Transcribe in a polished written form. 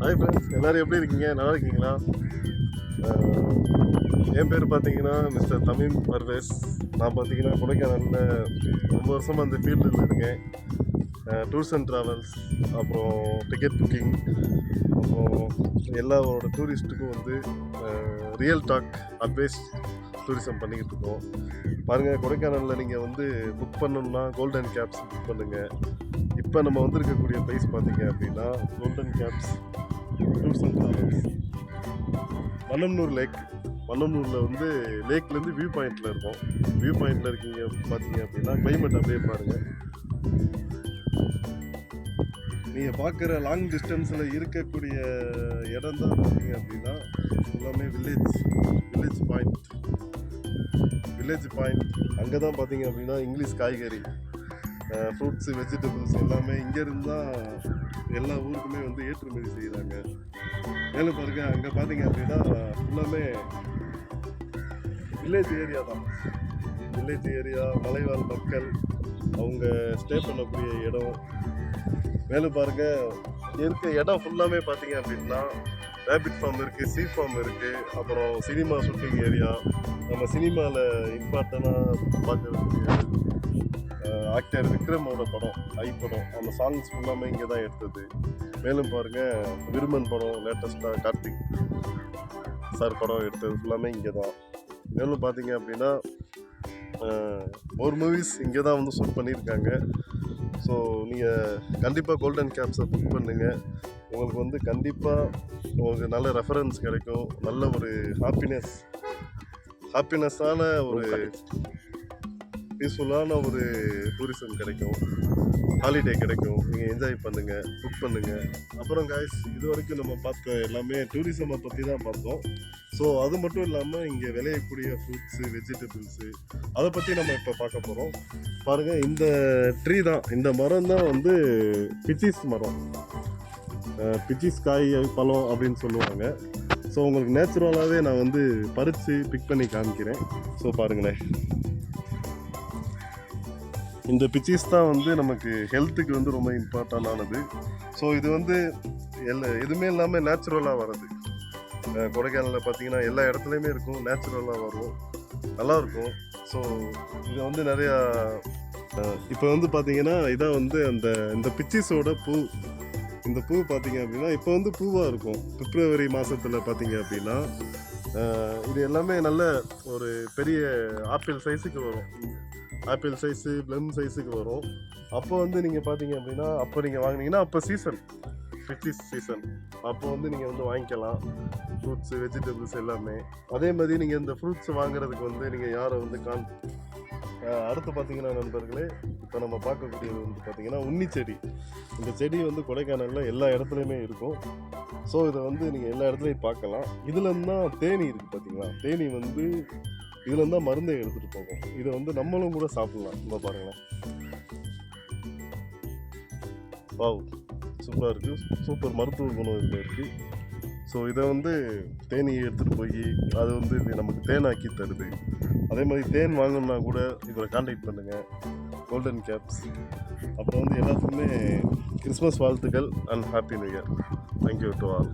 Hi friends, எல்லோரும் எப்படி இருக்கீங்க? நல்லா இருக்கீங்களா? என் பேர் பார்த்தீங்கன்னா மிஸ்டர் தமிம் பர்வேஸ். நான் பார்த்தீங்கன்னா கொடைக்கானலில் ரொம்ப வருஷமாக அந்த ஃபீல்டில் இருக்கேன். டூர்ஸ் அண்ட் ட்ராவல்ஸ், அப்புறம் டிக்கெட் புக்கிங், அப்புறம் எல்லாரோட டூரிஸ்ட்டுக்கும் வந்து ரியல் டாக் அட்வைஸ் டூரிசம் பண்ணிக்கிட்டு இருக்கோம். பாருங்கள், கொடைக்கானலில் நீங்கள் வந்து புக் பண்ணணுன்னா கோல்டன் கேப்ஸ் புக் பண்ணுங்கள். இப்போ நம்ம வந்திருக்கக்கூடிய ப்ரைஸ் பார்த்தீங்க அப்படின்னா golden cabs tours and travels Mannamnur lake. மன்னம்னூரில் வந்து லேக்லேருந்து வியூ பாயிண்டில் இருக்கும். வியூ பாயிண்டில் இருக்கீங்க பார்த்தீங்க அப்படின்னா கிளைமேட் அப்படியே பாருங்கள். நீங்கள் பார்க்குற லாங் டிஸ்டன்ஸில் இருக்கக்கூடிய இடம் தான் பார்த்தீங்க அப்படின்னா எல்லாமே வில்லேஜ் பாயிண்ட். அங்கே தான் பார்த்தீங்க அப்படின்னா இங்கிலீஷ் காய்கறி, ஃப்ரூட்ஸு, வெஜிடபிள்ஸ் எல்லாமே இங்கேருந்து தான் எல்லா ஊருக்குமே வந்து ஏற்றுமதி செய்கிறாங்க. மேலும் பாருங்க, அங்கே பார்த்தீங்க அப்படின்னா ஃபுல்லாமே வில்லேஜ் ஏரியா தான். வில்லேஜ் ஏரியா, மலைவாழ் மக்கள் அவங்க ஸ்டே பண்ணக்கூடிய இடம். மேலும் பாருங்க, இருக்க இடம் ஃபுல்லாமே பார்த்தீங்க அப்படின்னா ரேபிட் ஃபார்ம் இருக்குது, சீ ஃபார்ம் இருக்குது, அப்புறம் சினிமா ஷூட்டிங் ஏரியா. நம்ம சினிமாவில் இம்பார்ட்டண்டாக பார்க்கக்கூடிய ஆக்டர் விக்ரமோட படம், படம், அந்த சாங்ஸ் ஃபுல்லாமே இங்கே தான் எடுத்தது. மேலும் பாருங்கள், விருமன் படம் லேட்டஸ்ட்டாக கார்த்திக் சார் படம் எடுத்தது ஃபுல்லாமே இங்கே தான். மேலும் பார்த்தீங்க அப்படின்னா ஒரு மூவிஸ் இங்கே தான் வந்து ஷூட் பண்ணியிருக்காங்க. ஸோ நீங்கள் கண்டிப்பாக கோல்டன் கேப்ஸை புக் பண்ணுங்கள். உங்களுக்கு வந்து கண்டிப்பாக உங்களுக்கு நல்ல ரெஃபரன்ஸ் கிடைக்கும். நல்ல ஒரு ஹாப்பினஸ்ஸான ஒரு பீஸ்ஃபுல்லான ஒரு டூரிசம் கிடைக்கும், ஹாலிடே கிடைக்கும். நீங்கள் என்ஜாய் பண்ணுங்கள், புக் பண்ணுங்கள். அப்புறம் காய்ஸ், இது வரைக்கும் நம்ம பார்த்த எல்லாமே டூரிசமை பற்றி தான் பார்த்தோம். ஸோ அது மட்டும் இல்லாமல் இங்கே விளையக்கூடிய ஃப்ரூட்ஸு, வெஜிடபிள்ஸு, அதை பற்றி நம்ம இப்போ பார்க்க போகிறோம். பாருங்கள், இந்த ட்ரீ தான், இந்த மரம் தான் வந்து பிச்சிஸ் மரம். பிச்சிஸ் காய் பழம் அப்படின்னு சொல்லுவாங்க. ஸோ உங்களுக்கு நேச்சுரலாகவே நான் வந்து பறித்து பிக் பண்ணி காமிக்கிறேன். ஸோ பாருங்களேன், இந்த பிச்சிஸ் தான் வந்து நமக்கு ஹெல்த்துக்கு வந்து ரொம்ப இம்பார்ட்டண்டானது. ஸோ இது வந்து எதுவுமே இல்லாமல் நேச்சுரலாக வர்றது. கொடைக்கானலில் பார்த்தீங்கன்னா எல்லா இடத்துலையுமே இருக்கும், நேச்சுரலாக வரும், நல்லாயிருக்கும். ஸோ இது வந்து நிறையா இப்போ வந்து பார்த்தீங்கன்னா இதான் வந்து இந்த பிச்சிஸோட பூ. இந்த பூ பார்த்தீங்க அப்படின்னா இப்போ வந்து பூவாக இருக்கும். பிப்ரவரி மாதத்தில் பார்த்தீங்க அப்படின்னா இது எல்லாமே நல்ல ஒரு பெரிய ஆப்பிள் சைஸுக்கு வரும். ஆப்பிள் சைஸு, ப்ளம் சைஸுக்கு வரும். அப்போ வந்து நீங்கள் பார்த்தீங்க அப்படின்னா, அப்போ நீங்கள் வாங்கினீங்கன்னா அப்போ சீசன், பிச்சிஸ் சீசன். அப்போ வந்து நீங்கள் வந்து வாங்கிக்கலாம் ஃப்ரூட்ஸு, வெஜிடபிள்ஸ் எல்லாமே. அதே மாதிரி நீங்கள் இந்த ஃப்ரூட்ஸ் வாங்குறதுக்கு வந்து நீங்கள் யாரை வந்து அடுத்து பார்த்தீங்கன்னா நண்பர்களே, இப்போ நம்ம பார்க்கக்கூடியது வந்து பார்த்தீங்கன்னா உன்னிச்செடி. இந்த செடி வந்து கொடைக்கானலில் எல்லா இடத்துலையுமே இருக்கும். ஸோ இதை வந்து நீங்கள் எல்லா இடத்துலையும் பார்க்கலாம். இதுலேருந்து தான் தேனி இருக்குது பார்த்தீங்களா? தேனி வந்து இதுலேருந்து தான் மருந்தை எடுத்துகிட்டு போகும். இதை வந்து நம்மளும் கூட சாப்பிட்லாம். இந்த பாருங்களேன், வாவ், சூப்பராக இருக்குது. சூப்பர் மருத்துவ குணம் இதில் இருக்குது. ஸோ இதை வந்து தேனியை எடுத்துகிட்டு போய் அது வந்து நமக்கு தேனாக்கி தருது. அதே மாதிரி தேன் வாங்கணுன்னா கூட இதில் கான்டாக்ட் பண்ணுங்கள், கோல்டன் கேப்ஸ். அப்புறம் வந்து எல்லாத்துக்குமே கிறிஸ்மஸ் வாழ்த்துக்கள் and happy new year. Thank you to all.